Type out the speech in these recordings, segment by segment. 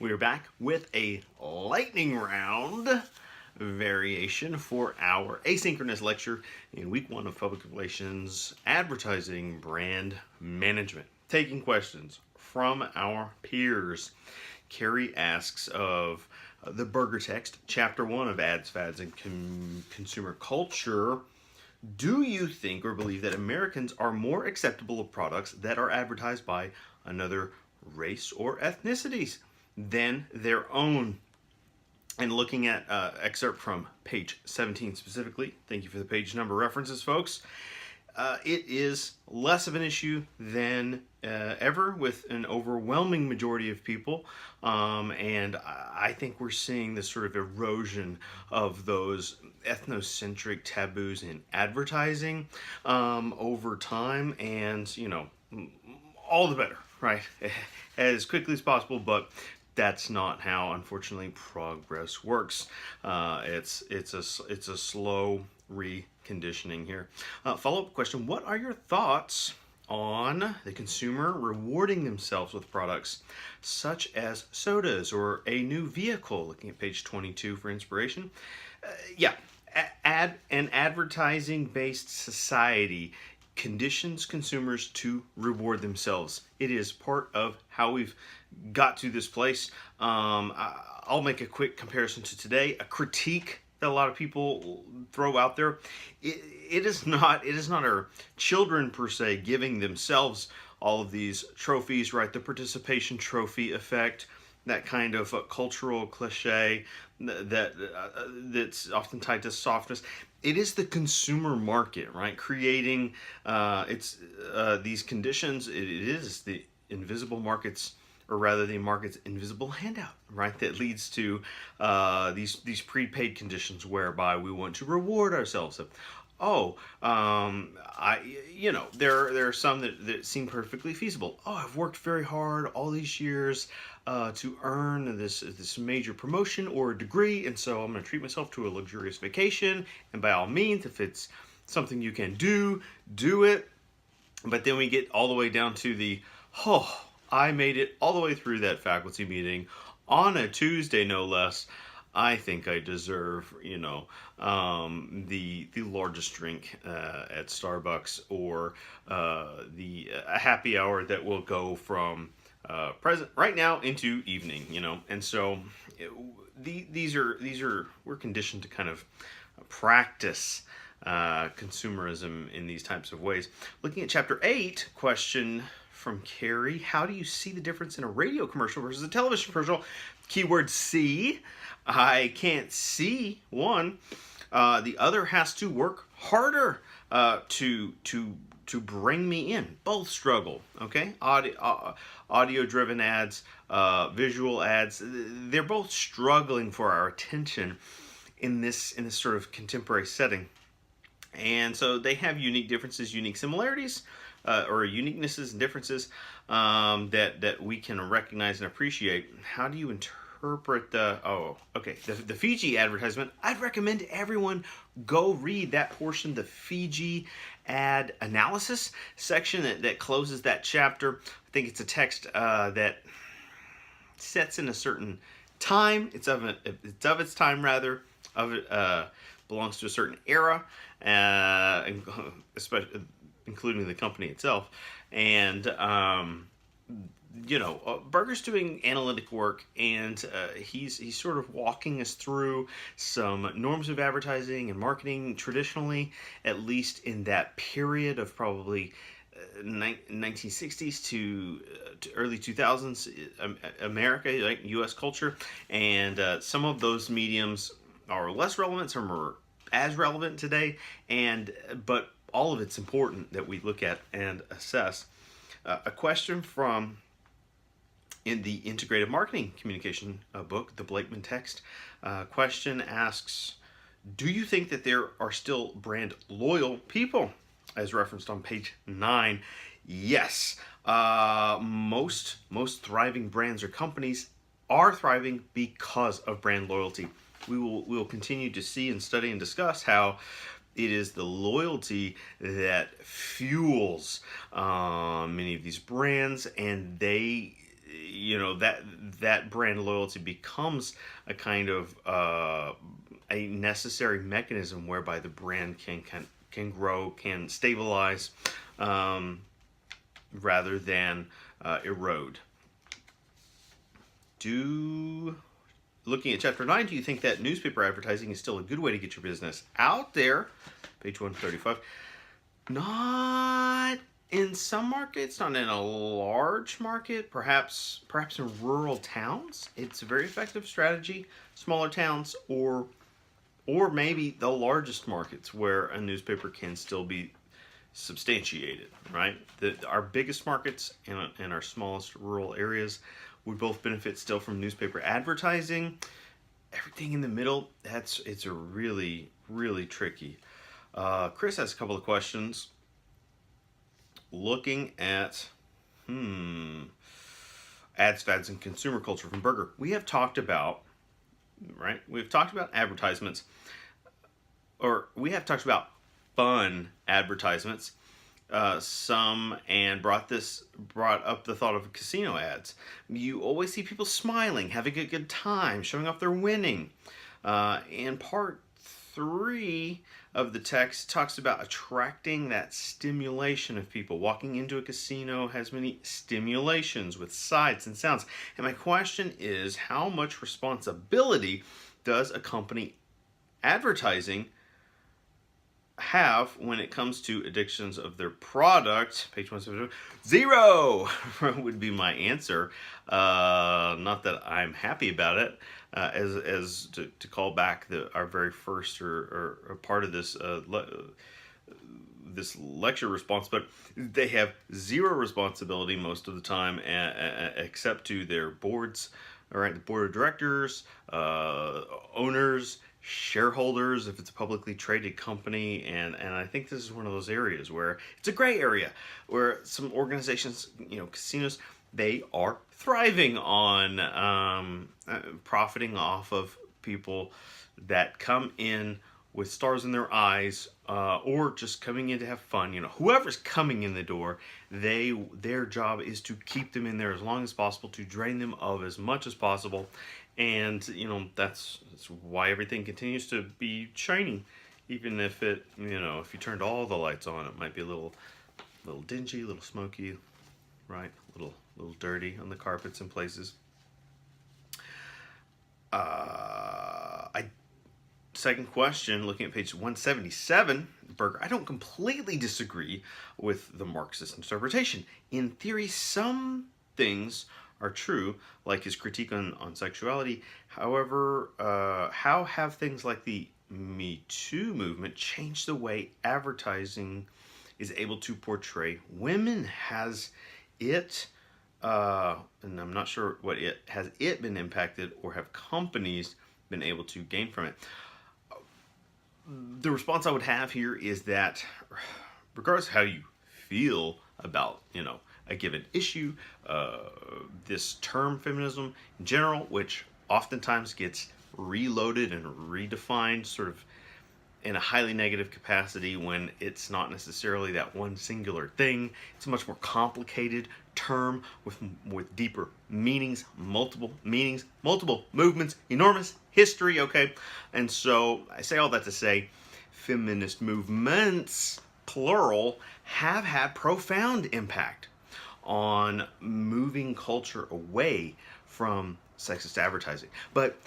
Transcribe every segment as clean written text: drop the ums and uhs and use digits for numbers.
We are back with a lightning round variation for our asynchronous lecture in week 1 of Public Relations Advertising Brand Management. Taking questions from our peers. Carrie asks of the Burger Text, Chapter 1 of Ads, Fads, and Consumer Culture, do you think or believe that Americans are more acceptable of products that are advertised by another race or ethnicities than their own? And looking at excerpt from page 17 specifically, thank you for the page number references, folks. It is less of an issue than ever with an overwhelming majority of people, and I think we're seeing this sort of erosion of those ethnocentric taboos in advertising over time, and all the better, right? As quickly as possible, but that's not how, unfortunately, progress works. It's a slow reconditioning here. Follow-up question: what are your thoughts on the consumer rewarding themselves with products such as sodas or a new vehicle? Looking at page 22 for inspiration. An advertising-based society conditions consumers to reward themselves. It is part of how we've got to this place. I'll make a quick comparison to today. A critique that a lot of people throw out there. It is not our children per se giving themselves all of these trophies, right? The participation trophy effect, that kind of cultural cliche that's often tied to softness. It is the consumer market, right? Creating these conditions. It is the invisible markets, or rather the market's invisible handout, right? That leads to these prepaid conditions whereby we want to reward ourselves. There are some that seem perfectly feasible. I've worked very hard all these years to earn this major promotion or degree, and so I'm going to treat myself to a luxurious vacation. And by all means, if it's something you can do it. But then we get all the way down to I made it all the way through that faculty meeting on a Tuesday, no less. I think I deserve, the largest drink at Starbucks, or a happy hour that will go from present right now into evening, And so we're conditioned to kind of practice consumerism in these types of ways. Looking at chapter 8, question from Carrie: how do you see the difference in a radio commercial versus a television commercial? Keyword C. I can't see one. The other has to work harder to bring me in. Both struggle. Okay, audio-driven ads, visual ads. They're both struggling for our attention in this sort of contemporary setting, and so they have unique differences, unique similarities, or uniquenesses and differences that we can recognize and appreciate. How do you interpret the Fiji advertisement? I'd recommend everyone go read that portion, the Fiji ad analysis section that closes that chapter. I think it's a text that sets in a certain time. It's of its time, rather. Belongs to a certain era, especially including the company itself. And Berger's doing analytic work, and he's sort of walking us through some norms of advertising and marketing traditionally, at least in that period of probably 1960s to early 2000s America, like U.S. culture, and some of those mediums are less relevant, some are as relevant today, but all of it's important that we look at and assess. A question from in the Integrative Marketing Communication book, the Blakeman text, question asks, do you think that there are still brand loyal people, as referenced on page 9? Yes. Most thriving brands or companies are thriving because of brand loyalty. We will continue to see and study and discuss how it is the loyalty that fuels many of these brands, and they that brand loyalty becomes a kind of a necessary mechanism whereby the brand can grow, can stabilize, rather than erode. Looking at chapter 9, do you think that newspaper advertising is still a good way to get your business out there? Page 135. Not in some markets, not in a large market, perhaps in rural towns. It's a very effective strategy. Smaller towns or maybe the largest markets where a newspaper can still be substantiated, right? Our biggest markets and our smallest rural areas would both benefit still from newspaper advertising. Everything in the middle, it's a really, really tricky. Chris has a couple of questions. Looking at ads, fads, and consumer culture from Berger. We have talked about, right? We've talked about advertisements, or we have talked about fun advertisements. And brought up the thought of casino ads. You always see people smiling, having a good time, showing off they're winning. And part 3 of the text talks about attracting that stimulation of people. Walking into a casino has many stimulations with sights and sounds. And my question is, how much responsibility does a company advertising have when it comes to addictions of their product? Page 172. 0 would be my answer. Not that I'm happy about it. As to call back our very first or part of this this lecture response, but they have 0 responsibility most of the time, except to their boards, all right, the board of directors, owners, shareholders, if it's a publicly traded company. And I think this is one of those areas where it's a gray area, where some organizations, casinos, they are thriving on profiting off of people that come in with stars in their eyes, or just coming in to have fun. Whoever's coming in the door, their job is to keep them in there as long as possible, to drain them of as much as possible. And that's why everything continues to be shiny, even if if you turned all the lights on, it might be a little dingy, a little smoky, right? A little dirty on the carpets in places. Second question, looking at page 177, Berger, I don't completely disagree with the Marxist interpretation. In theory, some things are true, like his critique on sexuality. However, how have things like the Me Too movement changed the way advertising is able to portray women? Has it, and I'm not sure has it been impacted, or have companies been able to gain from it? The response I would have here is that, regardless of how you feel about, a given issue, this term feminism in general, which oftentimes gets reloaded and redefined sort of in a highly negative capacity when it's not necessarily that one singular thing. It's a much more complicated term with deeper meanings, multiple movements, enormous history, okay? And so I say all that to say, feminist movements, plural, have had profound impact on moving culture away from sexist advertising. But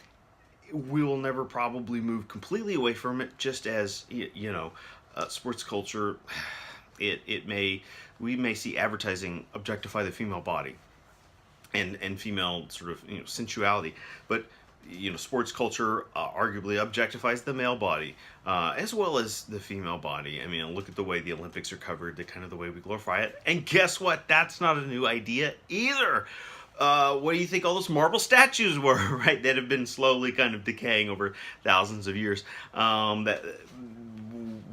we will never probably move completely away from it, just as sports culture, we may see advertising objectify the female body and female sort of sensuality, but sports culture arguably objectifies the male body as well as the female body. I mean, look at the way the Olympics are covered, the kind of the way we glorify it. And guess what? That's not a new idea either. What do you think all those marble statues were, right? That have been slowly kind of decaying over thousands of years. That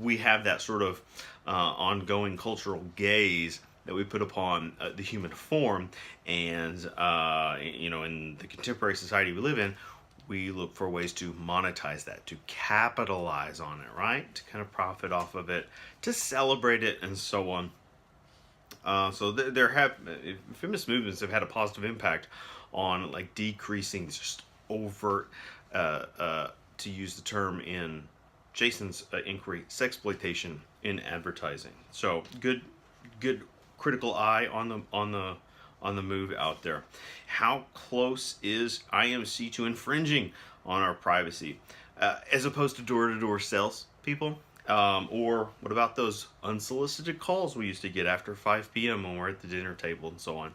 we have that sort of ongoing cultural gaze that we put upon the human form, and in the contemporary society we live in, we look for ways to monetize that, to capitalize on it, right? To kind of profit off of it, to celebrate it, and so on. So there have feminist movements have had a positive impact on like decreasing just overt, to use the term in Jason's inquiry, sexploitation in advertising. So good critical eye on the move out there. How close is IMC to infringing on our privacy, as opposed to door-to-door sales, people? Or what about those unsolicited calls we used to get after 5 p.m. when we're at the dinner table and so on?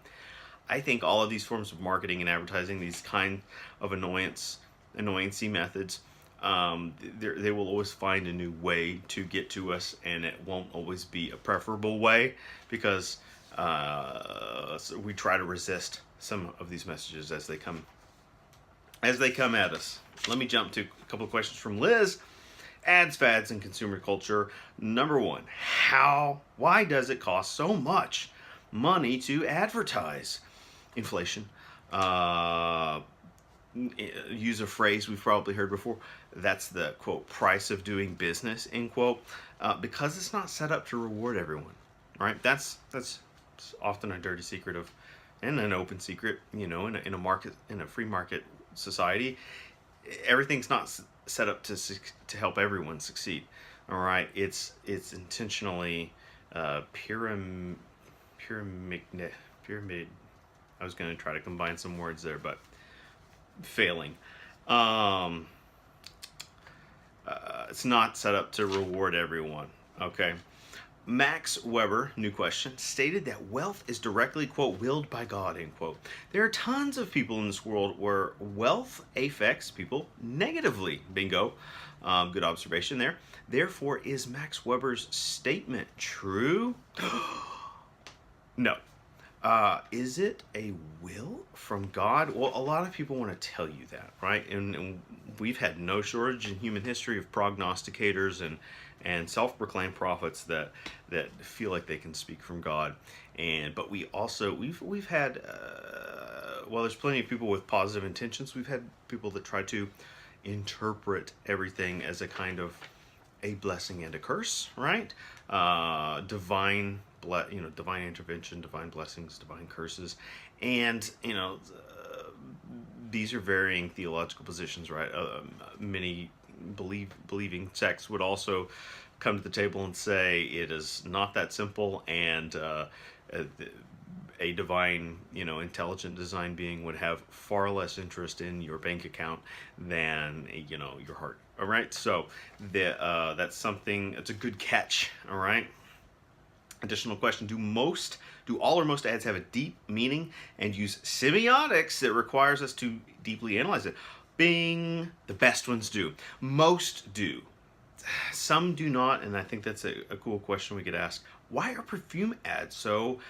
I think all of these forms of marketing and advertising, these kind of annoyancy methods, they will always find a new way to get to us, and it won't always be a preferable way, because so we try to resist some of these messages as they come at us. Let me jump to a couple of questions from Liz. Ads, fads, and consumer culture. Number one, why does it cost so much money to advertise? Inflation. Use a phrase we've probably heard before. That's the, quote, price of doing business, end quote. Because it's not set up to reward everyone, right? That's often a dirty secret and an open secret, in a free market society. Everything's not set up to help everyone succeed. All right, it's intentionally pyramid. I was going to try to combine some words there, but failing. It's not set up to reward everyone. Okay. Max Weber, new question, stated that wealth is directly, quote, willed by God, end quote. There are tons of people in this world where wealth affects people negatively. Bingo. Good observation there. Therefore, is Max Weber's statement true? No. Is it a will from God? Well, a lot of people want to tell you that, right? And we've had no shortage in human history of prognosticators and self-proclaimed prophets that feel like they can speak from God. But we've had while there's plenty of people with positive intentions, we've had people that try to interpret everything as a kind of a blessing and a curse, right? Divine intervention, divine blessings, divine curses, and these are varying theological positions, right? Many believing sects would also come to the table and say it is not that simple, and a divine, intelligent design being would have far less interest in your bank account than your heart. All right, so that's something. It's a good catch. All right. Additional question: Do all or most ads have a deep meaning and use semiotics that requires us to deeply analyze it? Bing. The best ones do. Most do. Some do not, and I think that's a cool question we could ask. Why are perfume ads so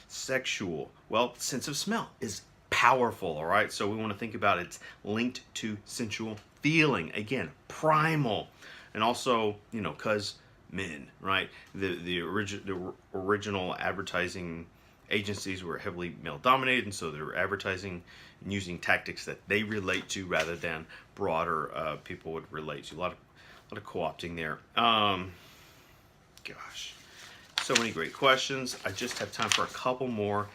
sexual? Well, sense of smell is powerful, all right? So we want to think about it's linked to sensual feeling. Again, primal. And also, because men, right? The original advertising agencies were heavily male dominated, and so they were advertising and using tactics that they relate to rather than broader people would relate to. A lot of co-opting there. Gosh, so many great questions. I just have time for a couple more.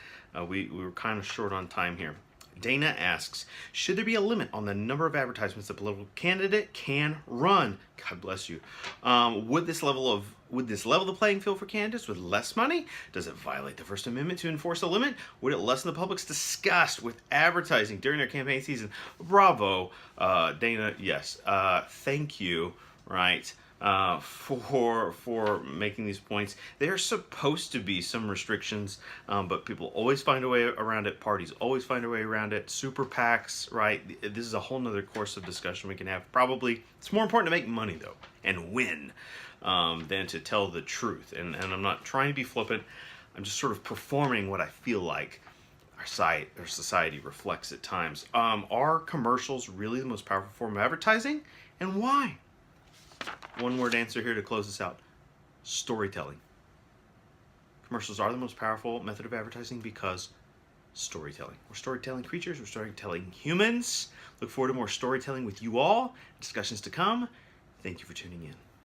We were kind of short on time here. Dana asks, should there be a limit on the number of advertisements a political candidate can run? God bless you. Would this level the playing field for candidates with less money? Does it violate the First Amendment to enforce a limit? Would it lessen the public's disgust with advertising during their campaign season? Bravo, Dana. Yes. Thank you. Right. For making these points. There are supposed to be some restrictions, but people always find a way around it. Parties always find a way around it. Super PACs, right? This is a whole nother course of discussion we can have. Probably it's more important to make money though and win than to tell the truth. And I'm not trying to be flippant. I'm just sort of performing what I feel like our society reflects at times. Are commercials really the most powerful form of advertising, and why? One word answer here to close this out: storytelling. Commercials are the most powerful method of advertising because storytelling. We're storytelling creatures. We're storytelling humans. Look forward to more storytelling with you all. Discussions to come. Thank you for tuning in.